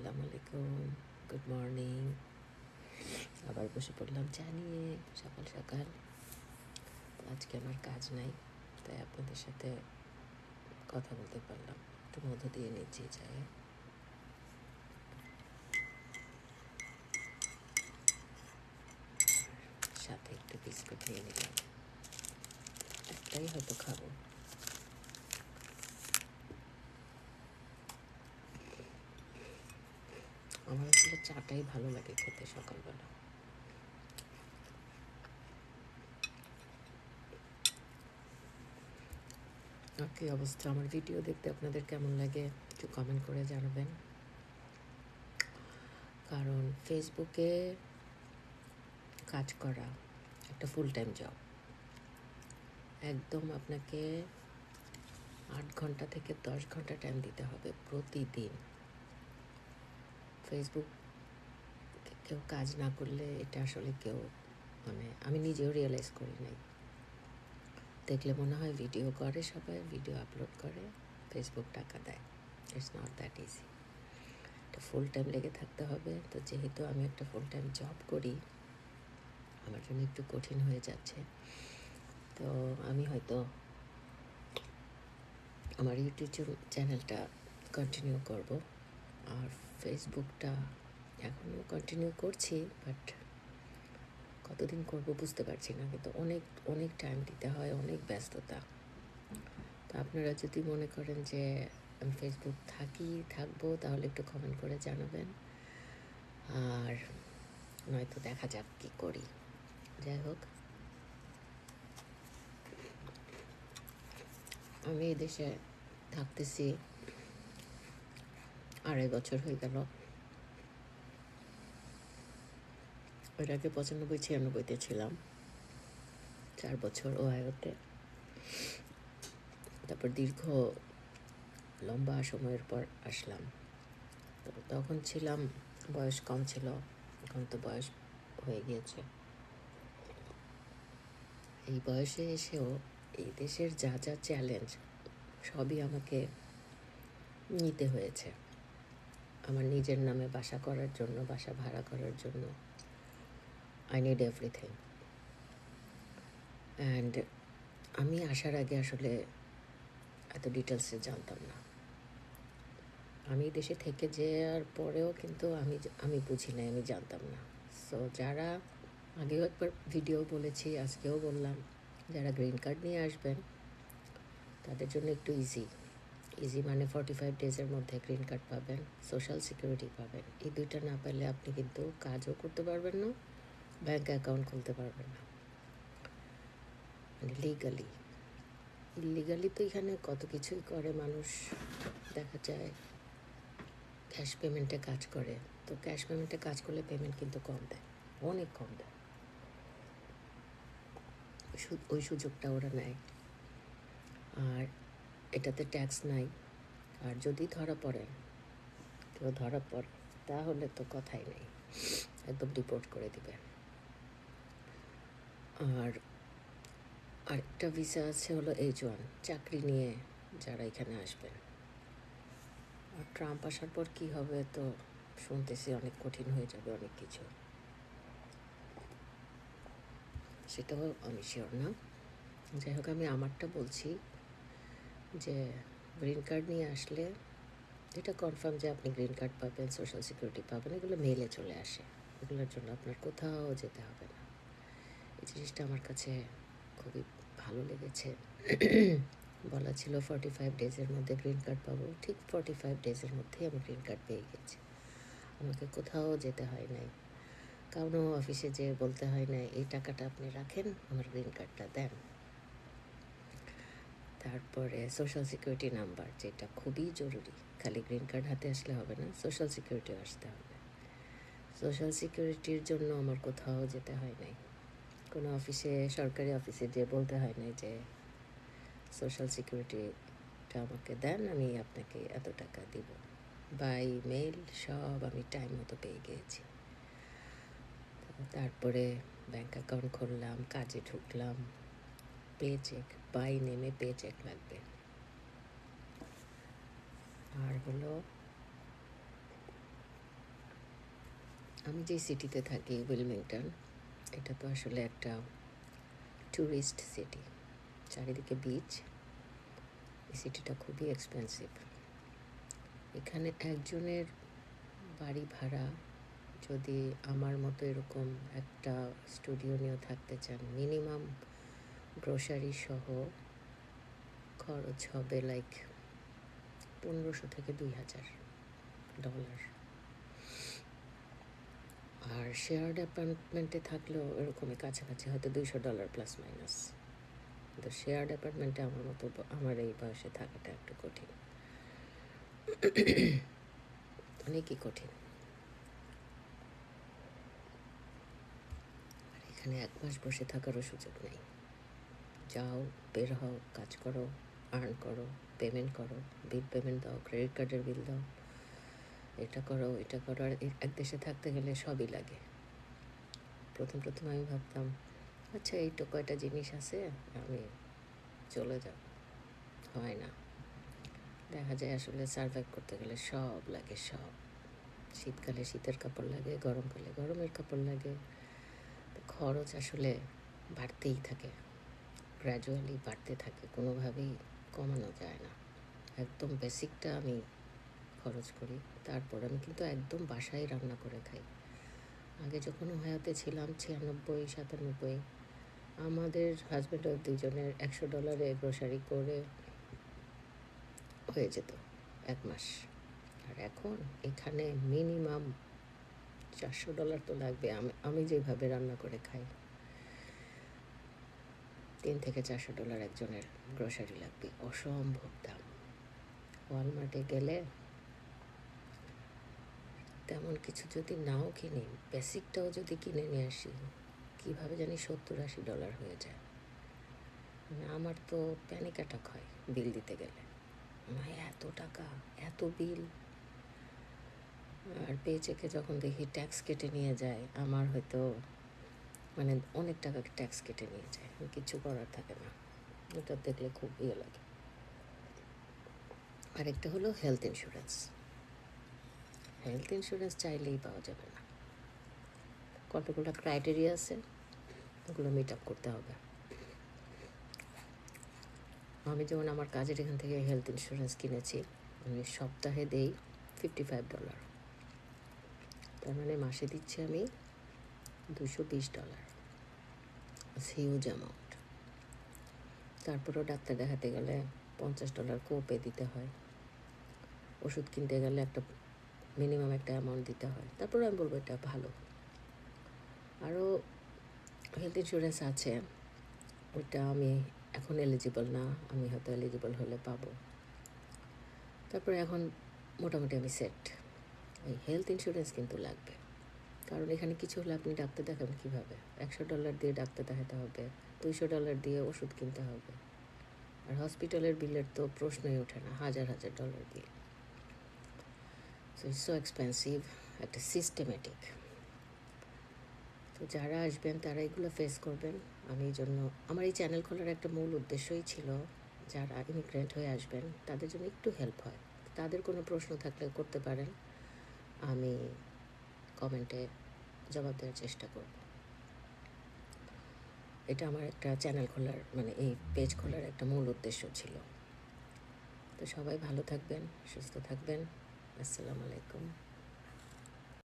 আসসালামু আলাইকুম, good morning. আবার বসে পড়লাম চা নিয়ে সকাল সকাল। আজকে আমার কাজ নাই, তাই আপনাদের সাথে কথা বলতে পারলাম। একটু মধু দিয়ে নিচ্ছি চায়ে, সাথে একটু বিস্কুট নিয়ে নিলাম, একটাই হয়তো খাবো। আমার আসলে চাটাই ভালো লাগে খেতে সকালবেলা। আর কি অবস্থা? আমার ভিডিও দেখতে আপনাদের কেমন লাগে একটু কমেন্ট করে জানাবেন। কারণ ফেসবুকে কাজ করা একটা ফুল টাইম জব। একদম আপনাকে 8 ঘন্টা থেকে 10 ঘন্টা টাইম দিতে হবে প্রতিদিন। ফেসবুক কেউ কাজ না করলে এটা আসলে কেউ, মানে আমি নিজেও রিয়েলাইজ করি নাই। দেখলে মনে হয় ভিডিও করে, সবাই ভিডিও আপলোড করে, ফেসবুক টাকা দেয়। It's not that easy. এটা ফুল টাইম লেগে থাকতে হবে। তো যেহেতু আমি একটা ফুল টাইম জব করি, আমার জন্য একটু কঠিন হয়ে যাচ্ছে। তো আমি হয়তো আমার ইউটিউব চ্যানেলটা কন্টিনিউ করব, আর ফেসবুকটা এখনও কন্টিনিউ করছি, বাট কতদিন করব বুঝতে পারছি না। কিন্তু অনেক অনেক টাইম দিতে হয়, অনেক ব্যস্ততা। তো আপনারা যদি মনে করেন যে আমি ফেসবুক থাকবো, তাহলে একটু কমেন্ট করে জানাবেন। আর নয়তো দেখা যাক কী করি। যাই হোক, আমি এই দেশে থাকতেছি 2.5 বছর হয়ে গেল। এর আগে 95-96-তে ছিলাম, 4 বছর ওহাইওতে। তারপর দীর্ঘ লম্বা সময়ের পর আসলাম। তো তখন ছিলাম, বয়স কম ছিল, এখন তো বয়স হয়ে গিয়েছে। এই বয়সে এসেও এই দেশের যা যা চ্যালেঞ্জ, সবই আমাকে নিতে হয়েছে। আমার নিজের নামে বাসা করার জন্য, বাসা ভাড়া করার জন্য আই নিড এভরিথিং। অ্যান্ড আমি আসার আগে আসলে এত ডিটেলসে জানতাম না। আমি দেশে থেকে যাওয়ার পরেও কিন্তু আমি বুঝি নাই, আমি জানতাম না। সো যারা, আগেও একবার ভিডিও বলেছি, আজকেও বললাম, যারা গ্রিন কার্ড নিয়ে আসবেন তাদের জন্য একটু ইজি মানে 45 ডেজের মধ্যে গ্রিন কার্ড পাবেন, সোশ্যাল সিকিউরিটি পাবেন। এই দুইটা না পেলে আপনি কিন্তু কাজও করতে পারবেন না, ব্যাঙ্ক অ্যাকাউন্ট খুলতে পারবেন না, মানে লিগালি। ইলিগালি তো এখানে কত কিছুই করে মানুষ, দেখা যায় ক্যাশ পেমেন্টে কাজ করে। তো ক্যাশ পেমেন্টে কাজ করলে পেমেন্ট কিন্তু কম দেয়, অনেক কম দেয়। ওই সুযোগটা ওরা নেয়। আর এটাতে ট্যাক্স নাই। আর যদি কেউ ধরা পড়ে, তাহলে তো কথাই নেই, একদম ডিপোর্ট করে দিবে। আর আরেকটা ভিসা আছে, হলো H1, চাকরি নিয়ে যারা এখানে আসবেন। আর ট্রাম্প আসার পর কী হবে তো শুনতেছি অনেক কঠিন হয়ে যাবে অনেক কিছু, সেটাও আমি শিওর না। যাই হোক, আমি আমারটা বলছি যে গ্রিন কার্ড নিয়ে আসলে এটা কনফার্ম যে আপনি গ্রিন কার্ড পাবেন, সোশ্যাল সিকিউরিটি পাবেন, এগুলো মেলে চলে আসে। এগুলোর জন্য আপনার কোথাও যেতে হবে না। এই জিনিসটা আমার কাছে খুবই ভালো লেগেছে। বলা ছিল 45 ডেজের মধ্যে গ্রিন কার্ড পাবো, ঠিক 45 ডেজের মধ্যেই আমি গ্রিন কার্ড পেয়ে গেছি। আমাকে কোথাও যেতে হয় নাই, কারণ অফিসে যেয়ে বলতে হয় না এই টাকাটা আপনি রাখেন, আমার গ্রিন কার্ডটা দেন। তারপরে সোশ্যাল সিকিউরিটি নাম্বার, যেটা খুবই জরুরি। খালি গ্রিন কার্ড হাতে আসলে হবে না, সোশ্যাল সিকিউরিটিও আসতে হবে। সোশ্যাল সিকিউরিটির জন্য আমার কোথাও যেতে হয় নাই, কোনো অফিসে, সরকারি অফিসে যেয়ে বলতে হয় নাই যে সোশ্যাল সিকিউরিটিটা আমাকে দেন, আমি আপনাকে এত টাকা দিব। বাই মেল সব আমি টাইম মতো পেয়ে গিয়েছি। তারপরে ব্যাঙ্ক অ্যাকাউন্ট খুললাম, কাজে ঢুকলাম, পে চেক, বাই নেমে পে চেক লাগবে। আর হলো আমি যে সিটিতে থাকি উইলমিংটন, এটা তো আসলে একটা ট্যুরিস্ট সিটি, চারিদিকে বিচ। এই সিটিটা খুবই এক্সপেন্সিভ। এখানে একজনের বাড়ি ভাড়া, যদি আমার মতো এরকম একটা স্টুডিও নিয়েও থাকতে চান, মিনিমাম গ্রোসারি সহ খরচ হবে লাইক 1500 থেকে $2000। আর শেয়ার্ড অ্যাপার্টমেন্টে থাকলেও এরকমই কাছাকাছি, হয়তো $200 প্লাস মাইনাস। কিন্তু শেয়ার্ড অ্যাপার্টমেন্টে আমার মতো আমার এই বয়সে থাকাটা একটু কঠিন, অনেকই কঠিন। আর এখানে 1 মাস বসে থাকারও সুযোগ নেই। যাও, বের হও, কাজ করো, আর্ন করো, পেমেন্ট করো, বিল পেমেন্ট দাও, ক্রেডিট কার্ডের বিল দাও, এটা করো এটা করো। আর এক দেশে থাকতে গেলে সবই লাগে। প্রথম প্রথম আমি ভাবতাম আচ্ছা এই তো কয়টা জিনিস আছে, আমি চলে যাব। হয় না, দেখা যায় আসলে সার্ভাইভ করতে গেলে সব লাগে, সব। শীতকালে শীতের কাপড় লাগে, গরমকালে গরমের কাপড় লাগে। তো খরচ আসলে বাড়তেই থাকে, গ্র্যাজুয়ালি বাড়তে থাকে, কোনোভাবেই কমানো যায় না। একদম বেসিকটা আমি খরচ করি, তারপর আমি কিন্তু একদম বাসায় রান্না করে খাই। আগে যখন হায়াতে ছিলাম 96-97, আমাদের হাজব্যান্ড ওয়াইফ দুজনের $100 গ্রোসারি করে হয়ে যেত 1 মাস। আর এখন এখানে মিনিমাম $400 তো লাগবে। আমি যেভাবে রান্না করে খাই, $300 থেকে $400 একজনের গ্রোসারি লাগবে, অসম্ভব দাম। ওয়ালমার্টে গেলে তেমন কিছু যদি নাও কিনি, বেসিকটাও যদি কিনে নিয়ে আসি, কীভাবে জানি $70-80 হয়ে যায়। মানে আমার তো প্যানিক অ্যাটাক হয় বিল দিতে গেলে। এত টাকা, এত বিল। আর পেচেকে যখন দেখি ট্যাক্স কেটে নিয়ে যায়, আমার হয়তো মানে অনেক টাকা ট্যাক্স কেটে নিয়ে যায়, কিছু করার থাকে না। এটা দেখলে খুব ইয়ে লাগে। আরেকটা হলো হেলথ ইন্স্যুরেন্স। হেলথ ইন্স্যুরেন্স চাইলেই পাওয়া যাবে না, কতগুলো ক্রাইটেরিয়া আছে, ওগুলো মিট আপ করতে হবে। আমি যেমন আমার কাজের এখান থেকে হেলথ ইন্স্যুরেন্স কিনেছি, আমি সপ্তাহে দেই $55। তার মানে মাসে দিচ্ছি আমি $220, হিউজ অ্যামাউন্ট। তারপরেও ডাক্তার দেখাতে গেলে $50 কোপে দিতে হয়, ওষুধ কিনতে গেলে একটা মিনিমাম একটা অ্যামাউন্ট দিতে হয়। তারপরে আমি বলবো এটা ভালো। আরও হেলথ ইন্স্যুরেন্স আছে, ওইটা আমি এখন এলিজিবল না, আমি হয়তো এলিজিবল হলে পাবো। তারপরে এখন মোটামুটি আমি সেট। এই হেলথ ইন্স্যুরেন্স কিন্তু লাগবে, কারণ এখানে কিছু হলে আপনি ডাক্তার দেখাবেন কীভাবে? $100 দিয়ে ডাক্তার দেখাতে হবে, $200 দিয়ে ওষুধ কিনতে হবে। আর হসপিটালের বিলের তো প্রশ্নই ওঠে না, $1000 বিল। সো ইটস সো এক্সপেন্সিভ, একটা সিস্টেমেটিক। তো যারা আসবেন তারা এগুলো ফেস করবেন। আমি এই জন্য আমার এই চ্যানেল খোলার একটা মূল উদ্দেশ্যই ছিল, যারা ইমিগ্রেন্ট হয়ে আসবেন তাদের জন্য একটু হেল্প হয়। তাদের কোনো প্রশ্ন থাকলে করতে পারেন, আমি কমেন্টে জবাব দেওয়ার চেষ্টা করব। এটা আমার একটা চ্যানেল খোলার মানে এই পেজ খোলার একটা মূল উদ্দেশ্য ছিল। তো সবাই ভালো থাকবেন, সুস্থ থাকবেন। আসসালামু আলাইকুম।